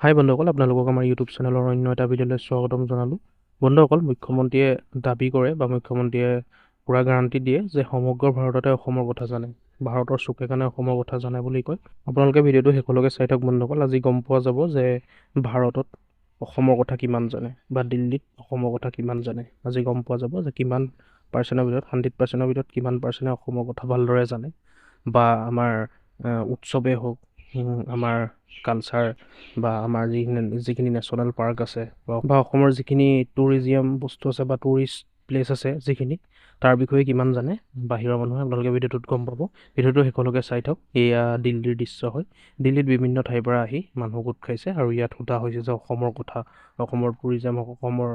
হাই বন্ধুসকল, আপোনালোকক আমাৰ ইউটিউব চেনেলৰ অন্য এটা ভিডিঅ'লৈ স্বাগতম জনালোঁ। বন্ধুসকল, মুখ্যমন্ত্ৰীয়ে দাবী কৰে বা মুখ্যমন্ত্ৰীয়ে পূৰা গেৰাণ্টি দিয়ে যে সমগ্ৰ ভাৰততে অসমৰ কথা জানে, ভাৰতৰ চুকে কাণে অসমৰ কথা জানে বুলি কয়। আপোনালোকে ভিডিঅ'টো শেষলৈকে চাই থাকক বন্ধুসকল। আজি গম পোৱা যাব যে ভাৰতত অসমৰ কথা কিমান জানে বা দিল্লীত অসমৰ কথা কিমান জানে। আজি গম পোৱা যাব যে কিমান পাৰ্চেণ্টৰ ভিতৰত 100%ৰ ভিতৰত কিমান পাৰ্চেণ্টে অসমৰ কথা ভালদৰে জানে বা আমাৰ উৎসৱেই হওক, আমাৰ কালচাৰ বা আমাৰ যিখিনি নেশ্যনেল পাৰ্ক আছে বা অসমৰ যিখিনি টুৰিজিয়াম বস্তু আছে বা টুৰিষ্ট প্লেচ আছে যিখিনি, তাৰ বিষয়ে কিমান জানে বাহিৰৰ মানুহে, আপোনালোকে ভিডিঅ'টোত গম পাব। ভিডিঅ'টো শেষলৈকে চাই থাকক। এয়া দিল্লীৰ দৃশ্য হয়। দিল্লীত বিভিন্ন ঠাইৰ পৰা আহি মানুহ গোট খাইছে আৰু ইয়াত সোধা হৈছে যে অসমৰ কথা, অসমৰ টুৰিজিয়াম হওক, অসমৰ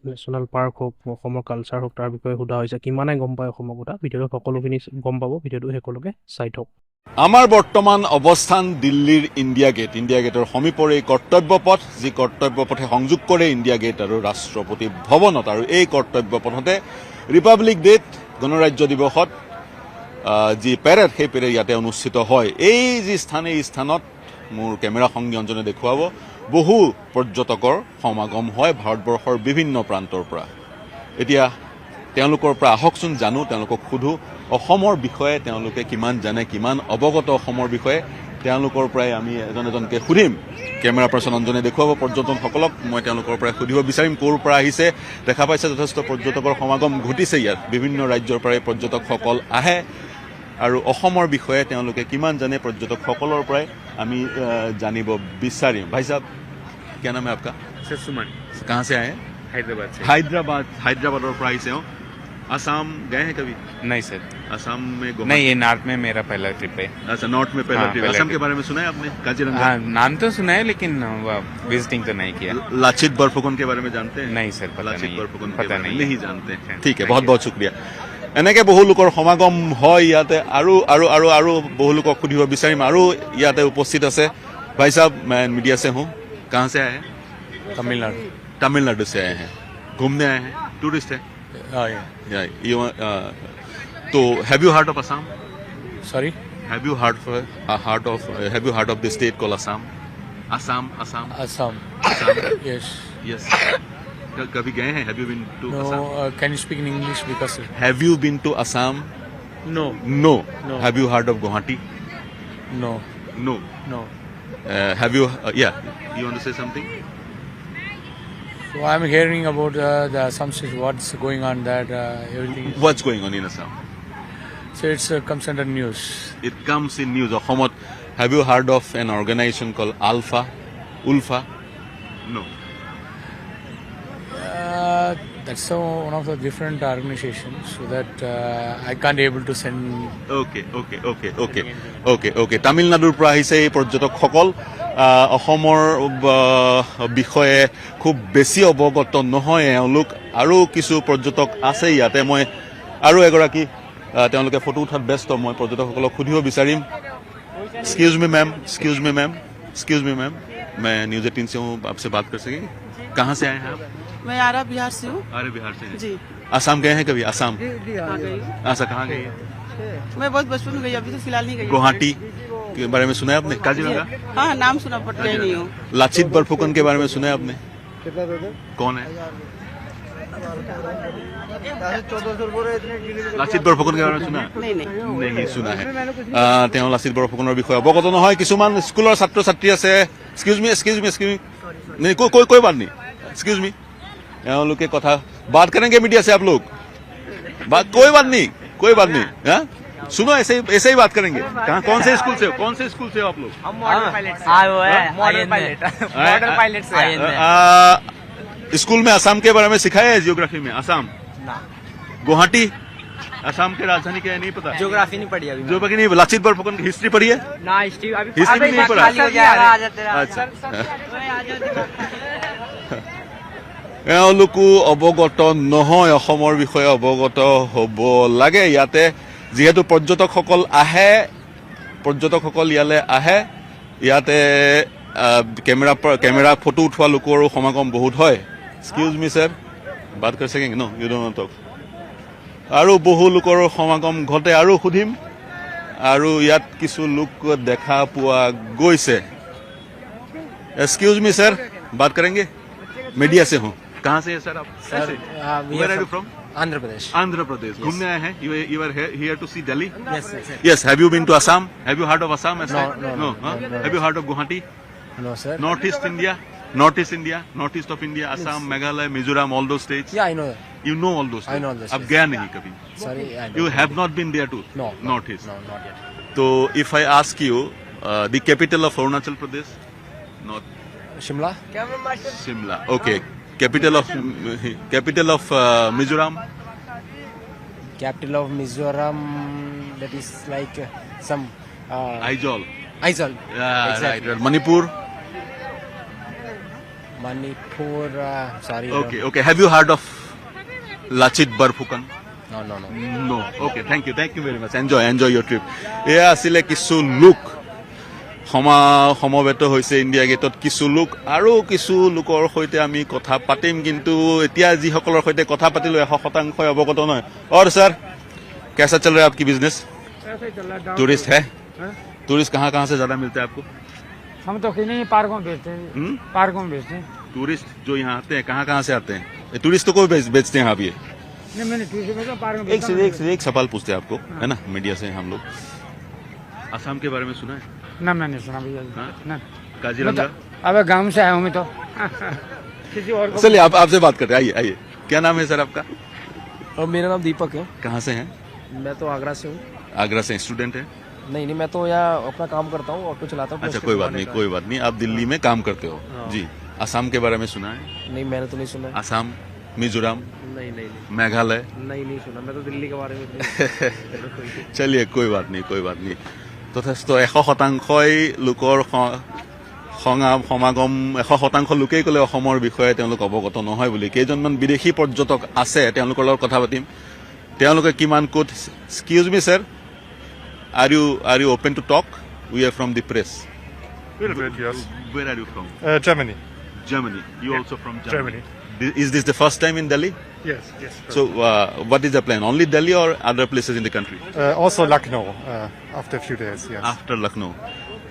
নেশ্যনেল পাৰ্ক হওক, অসমৰ কালচাৰ হওক, তাৰ বিষয়ে সোধা হৈছে। কিমানে গম পায় অসমৰ কথা, ভিডিঅ'টো সকলোখিনি গম পাব। ভিডিঅ'টো শেষলৈকে চাই থাকক। আমাৰ বৰ্তমান অৱস্থান দিল্লীৰ ইণ্ডিয়া গেটৰ সমীপৰে কৰ্তব্য পথ, যি কৰ্তব্য পথে সংযোগ কৰে ইণ্ডিয়া গেট আৰু ৰাষ্ট্ৰপতি ভৱনত। আৰু এই কৰ্তব্য পথতে ৰিপাব্লিক ডেত, গণৰাজ্য দিৱসত যি পেৰেড, সেই পেৰেড ইয়াতে অনুষ্ঠিত হয়। এই যি স্থান, এই স্থানত মোৰ কেমেৰা সংযোজনে দেখুৱাব বহু পৰ্যটকৰ সমাগম হয় ভাৰতবৰ্ষৰ বিভিন্ন প্ৰান্তৰ পৰা। এতিয়া তেওঁলোকৰ পৰা আহকচোন, জানো, তেওঁলোকক সোধো অসমৰ বিষয়ে তেওঁলোকে কিমান জানে, কিমান অৱগত অসমৰ বিষয়ে। তেওঁলোকৰ পৰাই আমি এজন এজনকৈ সুধিম। কেমেৰা পাৰ্চন অঞ্জনে দেখুৱাব পৰ্যটকসকলক। মই তেওঁলোকৰ পৰাই সুধিব বিচাৰিম ক'ৰ পৰা আহিছে। দেখা পাইছে যথেষ্ট পৰ্যটকৰ সমাগম ঘটিছে ইয়াত। বিভিন্ন ৰাজ্যৰ পৰাই পৰ্যটকসকল আহে আৰু অসমৰ বিষয়ে তেওঁলোকে কিমান জানে পৰ্যটকসকলৰ পৰাই আমি জানিব বিচাৰিম। ভাই সাহেব, क्या नाम है आपका? सर सुमन, कहाँ से आए हैं? हैदराबाद से। हैदराबाद पर आई से हो। असम गए हैं कभी? नहीं सर, असम में नहीं, ये नॉर्थ में मेरा पहला ट्रिप है। अच्छा, नॉर्थ में पहला हाँ, ट्रिप। पहला असम के ट्रिप। बारे में सुना है आपने? काजीरंगा, हाँ, नाम तो सुना है लेकिन विजिटिंग तो नहीं किया। लाचित बरफुकन के बारे में जानते हैं? नहीं सर, पता लाचित नहीं, बरफुकन के पता बारे में नहीं नहीं जानते हैं। है। ठीक है, Thank बहुत you। बहुत शुक्रिया। এনেকে বহু লোকৰ সমাগম হয় ইয়াতে। আৰু আৰু আৰু আৰু বহু লোকক সুধিব বিচাৰিম। আৰু ইয়াতে উপস্থিত আছে। भाई साहब, मैं मीडिया से हूँ। कहाँ से आए हैं? तमिलनाडु। तमिलनाडु से आए हैं, घूमने आए हैं, टूरिस्ट है। तो have you heard of Assam? Sorry, Have you heard of the state called Assam? Assam. Assam. Yes. Yes. कभी गए हैं? Have you been to no, Assam? Can you speak in English because Have you been to Assam? No No. No. Have you heard of Guwahati? No No. No. Have you? Yeah. You want to say something? So I'm hearing about the Assam state, what's going on, that everything is, What's going on in Assam? so it's comes under news. It comes in news. Ahomot. Have you heard of an organization called Ulfa? No. That's one of the different organizations, so that I can't able to send. Okay. তামিলনাডুৰ পৰা আহিছে এই পৰ্যটকসকল। অসমৰ বিষয়ে খুব বেছি অৱগত নহয় এওঁলোক। আৰু কিছু পৰ্যটক আছে ইয়াতে। মই আৰু এগৰাকী, তেওঁলোকে ফটো উঠাত ব্যস্ত। মই পৰ্যটকসকলক সুধিব বিচাৰিম। एक्सक्यूज मी मैम, मैं न्यूज 18 से हूँ, आपसे बात कर सकेंगे? कहाँ से आए हैं आप? मैं आरा बिहार से हूँ। अरे, बिहार से हैं। जी, असम गए हैं कभी? असम? हाँ गई। अच्छा, कहाँ गई है? मैं बहुत बचपन में गई, अभी तो फिलहाल नहीं गई। गुवाहाटी के बारे में सुना है आपने? काजीरंगा? हाँ, नाम सुना पर गई नहीं हूँ। लाचित बरफुकन के बारे में सुना है आपने? कौन है লাচিত বৰফুকন के बारे में सुना है? नहीं सुना है। তেওঁ লাচিত বৰফুকনৰ বিষয়ে অৱগত নহয়। কিছুমান স্কুলৰ ছাত্ৰ ছাত্ৰী আছে। এক্সকিউজ মি नहीं, कोई बात नहीं। एक्सक्यूज मी, एलोके कथा बात करेंगे मीडिया से आप लोग। कोई बात नहीं। हाँ, सुनो, ऐसे ही बात करेंगे। कहाँ, कौन से स्कूल से हो आप लोग? हम मॉडल पायलट से। स्कूल में असम के बारे में सिखाया है? जियोग्राफी में असम, गुवाहाटी, असम के राजधानी क्या है नहीं पता? ज्योग्राफी नहीं पढ़ी अभी। जो बाकी नहीं, लाचित बरफुकन की हिस्ट्री पढ़ी है? ना हिस्ट्री अभी हिस्ट्री में नहीं पढ़ा। अच्छा। এওঁলোকো অৱগত নহয় অসমৰ বিষয়ে। অৱগত হ'ব লাগে। ইয়াতে যিহেতু পৰ্যটকসকল ইয়ালৈ আহে, ইয়াতে কেমেৰা ফটো উঠোৱা লোকৰো সমাগম বহুত হয়। एक्सक्यूज मी सर, बात कर सकेंगे? No, you don't talk. আৰু বহু লোকৰ সমাগম ঘটে। আৰু সুধিম। আৰু ইয়াত কিছু লোক দেখা পোৱা গৈছে। एक्सक्यूज मी सर, बात करेंगे? मीडिया से हूँ। कहाँ से है सर आप? Sir, we where are are you from from? Andhra Pradesh. Andhra Pradesh. घूमने आए हैं? You are here to see Delhi? Yes, yes, yes. Yes. Have you been to Assam? Have you heard of Assam? No, no. Have you heard of Guwahati? No, sir. Northeast India? Northeast India? Northeast of India? Assam, Meghalaya, Mizoram, all those states? Yeah, I know. You know all those states? I know all those आप states. गया नहीं कभी? Sorry, I don't You know. have not been there too? No. Northeast. No, not yet. So if I ask you, the capital of Arunachal Pradesh? Not Shimla? Shimla. Okay. Capital of Mizoram? Capital of Mizoram, that is like some... Aizawl. Aizawl. Yeah, Exactly. right. Manipur? Manipur, sorry. Okay, okay. Have you heard of Lachit Barphukan? No, no, no. No. Okay, thank you very much. Enjoy your trip. এয়া আছিলে কিছু লোক সমবেত হৈছে India গেটত, কিছু লোক আৰু কিছু লোকৰ সৈতে আমি কথা পাতিম, কিন্তু এতিয়া যিসকলৰ সৈতে কথা পাতিলো 100% অৱগত নহয়। और सर कैसा चल रहा है आपकी बिजनेस? टूरिस्ट है? टूरिस्ट कहाँ से ज्यादा मिलते हैं आपको? हम तो किन्हीं पार्कों में बेचते हैं, पार्कों में बेचते हैं। टूरिस्ट जो यहाँ आते हैं कहाँ से आते हैं? टूरिस्ट तो कोई बेचते हैं आप? ये नहीं, मैंने टूरिस्ट में तो पार्क में एक सवाल पूछते हैं आपको, है ना, मीडिया से हम लोग। असम के बारे में सुना है? ना, मैंने सुना भैया। हाँ? ना, काजीरंगा? अब गांव से आया हूँ मैं तो। किसी और को चलिए आपसे बात करते हैं, आइए। क्या नाम है सर आपका? और मेरा नाम दीपक है। कहाँ से हैं? मैं तो आगरा से हूँ। आगरा से। स्टूडेंट है? नहीं, मैं तो यहाँ अपना काम करता हूँ, ऑटो चलाता हूँ। अच्छा, कोई बात नहीं। आप दिल्ली में काम करते हो? जी। असम के बारे में सुना है? नहीं, मैंने तो नहीं सुना। असम, मिजोरम, नहीं मेघालय? नहीं सुना। मैं तो दिल्ली के बारे में चलिए, कोई बात नहीं। যথেষ্ট 100% লোকৰ সমাগম, 100% লোকেই ক'লে অসমৰ বিষয়ে তেওঁলোক অৱগত নহয় বুলি। কেইজনমান বিদেশী পৰ্যটক আছে, তেওঁলোকৰ লগত কথা পাতিম। তেওঁলোকে কিমান ক'ত। Excuse me sir, are you open to talk? We are from the press. Little bit, yes. Where are you from? Germany. Germany. You also from Germany. Is this the first time in Delhi? Yes. So what is the plan? Only Delhi or other places in the country? Also Lucknow, after a few days, yes. After Lucknow.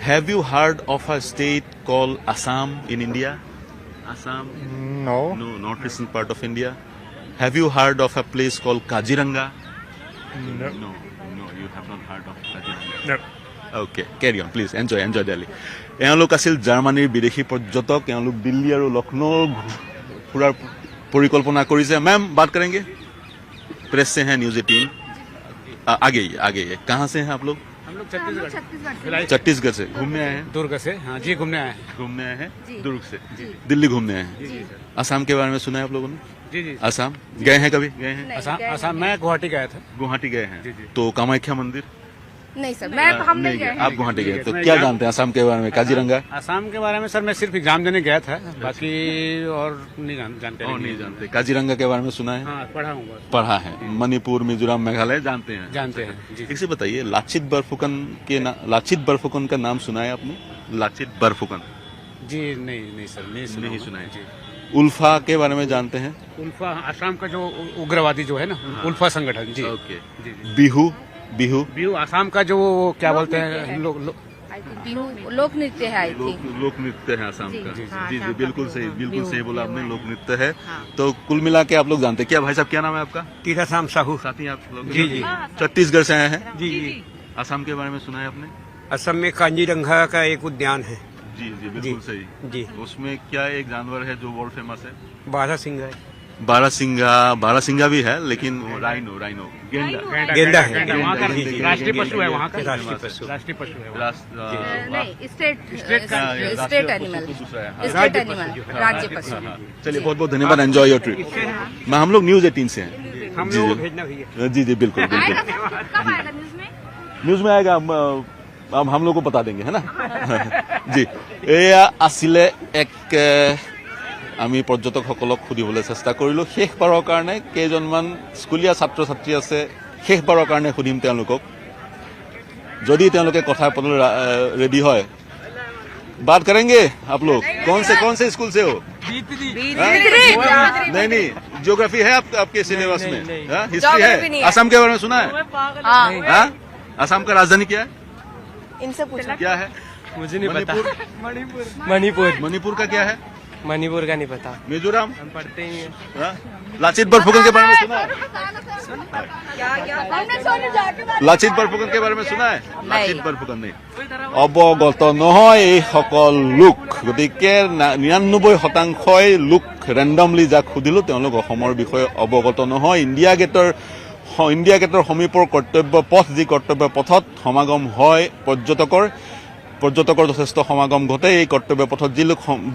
Have you heard of a state called Assam in India? Assam? No. No, northeastern part of India. Have you heard of a place called Kaziranga? No. No, you have not heard of Kaziranga. No. Okay, carry on, please. Enjoy Delhi. এওঁলোক আছিল জাৰ্মানীৰ বিদেশী পৰ্যটক। এওঁলোক দিল্লী আৰু লক্ষ্ণৌ ফুৰাৰ परिकल्पना करिसे। मैम बात करेंगे? प्रेस से हैं, न्यूज 18। आगे कहाँ से हैं आप लोग? हम लोग छत्तीसगढ़। छत्तीसगढ़ से घूमने आए हैं? दुर्ग से। हाँ जी, घूमने आए हैं दुर्ग से। दिल्ली घूमने आए हैं? असम के बारे में सुना है आप लोगों ने? जी। असम गए हैं कभी? गए हैं? असम मैं गुवाहाटी गया था। गुवाहाटी गए हैं? तो कामाख्या मंदिर? नहीं सर, हम नहीं गए। आप गुवाहाटी गए, तो क्या जानते हैं असम के बारे में? काजीरंगा? असम के बारे में सर मैं सिर्फ एग्जाम देने गया था, बाकी और नहीं जानते। नहीं जानते। काजीरंगा के बारे में सुना है? हाँ, पढ़ा है। मणिपुर, मिजोरम, मेघालय जानते हैं? जी। इसे बताइए, लाचित बरफुकन का नाम सुना है आपने? लाचित बरफुकन? जी नहीं सर, नहीं सुना है। उल्फा के बारे में जानते हैं? उल्फा असम का जो उग्रवादी जो है ना, उल्फा संगठन। जी। ओके। जी। बिहू असम का जो क्या बोलते हैं लोक नृत्य है, आई थिंक। लोक नृत्य है असम का। जी, बिल्कुल सही बोला आपने, लोक नृत्य है। हाँ। तो कुल मिला के आप लोग जानते हैं क्या? भाई साहब क्या नाम है आपका? तीर्थासाम साहू। साथी आप लोग? जी। छत्तीसगढ़ से आए हैं? जी। असम के बारे में सुना है आपने? असम में काजीरंगा का एक उद्यान है। जी, बिल्कुल सही। जी। उसमें क्या एक जानवर है जो वर्ल्ड फेमस है? बारहसिंगा भी है, लेकिन राइनो गेंदा है। राष्ट्रीय पशु है वहाँ का। नहीं, स्टेट एनिमल, राज्य पशु। चलिए, बहुत बहुत धन्यवाद। Enjoy your trip. मैं हम लोग न्यूज 18 से हैं। हम लोग भेजना भैया। जी, बिल्कुल। न्यूज में आएगा, हम लोग को बता देंगे, है ना। जी, এয়া আছিলে এক আমি পৰ্যটকসকলক সুধিবলৈ চেষ্টা কৰিলোঁ। শেষবাৰৰ কাৰণে কেইজনমান স্কুলীয়া ছাত্ৰ ছাত্ৰী আছে, শেষবাৰৰ কাৰণে সুধিম তেওঁলোকক। যদি তেওঁলোকে কথা পাতিবলৈ ৰেডি হয়, बात करेंगे आप लोग? कौन से स्कूल से हो? नहीं, ज्योग्राफी है आपके सिलेबस में? हिस्ट्री है? असम के बारे में सुना है? असम का राजधानी क्या है? इनसे पूछो। क्या है? मुझे नहीं पता मणिपुर मणिपुर मणिपुर का क्या है? मणिपुर का नहीं पता मिजोरम? हम पढ़ते ही हैं हाँ? लाचित बरफुकन के बारे में सुना है? লাচিত বৰফুকন के बारे में सुना है? লাচিত বৰফুকন नहीं অৱগত নহয় এই সকল লোক গতিকে 99% লোক ৰেণ্ডমলি যাক সুধিলো তেওঁলোক অসমৰ বিষয়ে অৱগত নহয় ইণ্ডিয়া গেটৰ সমীপৰ কৰ্তব্য পথ যি কৰ্তব্য পথত সমাগম হয় পৰ্যটকৰ যথেষ্ট সমাগম ঘটে এই কৰ্তব্য পথত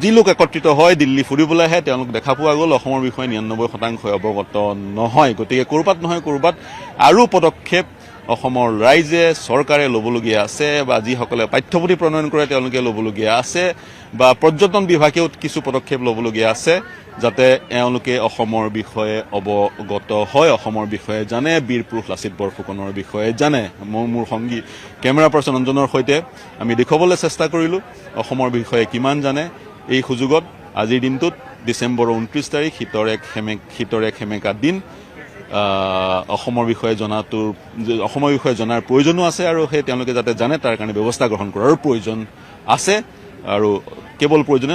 যি লোক একত্ৰিত হয় দিল্লী ফুৰিবলৈ আহে তেওঁলোক দেখা পোৱা গ'ল অসমৰ বিষয়ে 99% অৱগত নহয় গতিকে ক'ৰবাত নহয় ক'ৰবাত আৰু পদক্ষেপ অসমৰ ৰাইজে চৰকাৰে ল'বলগীয়া আছে বা যিসকলে পাঠ্যপুথি প্ৰণয়ন কৰে তেওঁলোকে ল'বলগীয়া আছে বা পৰ্যটন বিভাগেও কিছু পদক্ষেপ ল'বলগীয়া আছে যাতে এওঁলোকে অসমৰ বিষয়ে অৱগত হয় অসমৰ বিষয়ে জানে বীৰ পুৰুষ লাচিত বৰফুকনৰ বিষয়ে জানে মোৰ সংগী কেমেৰা পাৰ্চন অঞ্জনৰ সৈতে আমি দেখুৱাবলৈ চেষ্টা কৰিলোঁ অসমৰ বিষয়ে কিমান জানে এই সুযোগত আজিৰ দিনটোত ডিচেম্বৰৰ 29 তাৰিখ শীতৰ এক সেমেকা দিন অসমৰ বিষয়ে জনাৰ প্ৰয়োজনো আছে আৰু সেই তেওঁলোকে যাতে জানে তাৰ কাৰণে ব্যৱস্থা গ্ৰহণ কৰাৰ প্ৰয়োজন আছে আৰু কেৱল প্ৰয়োজনে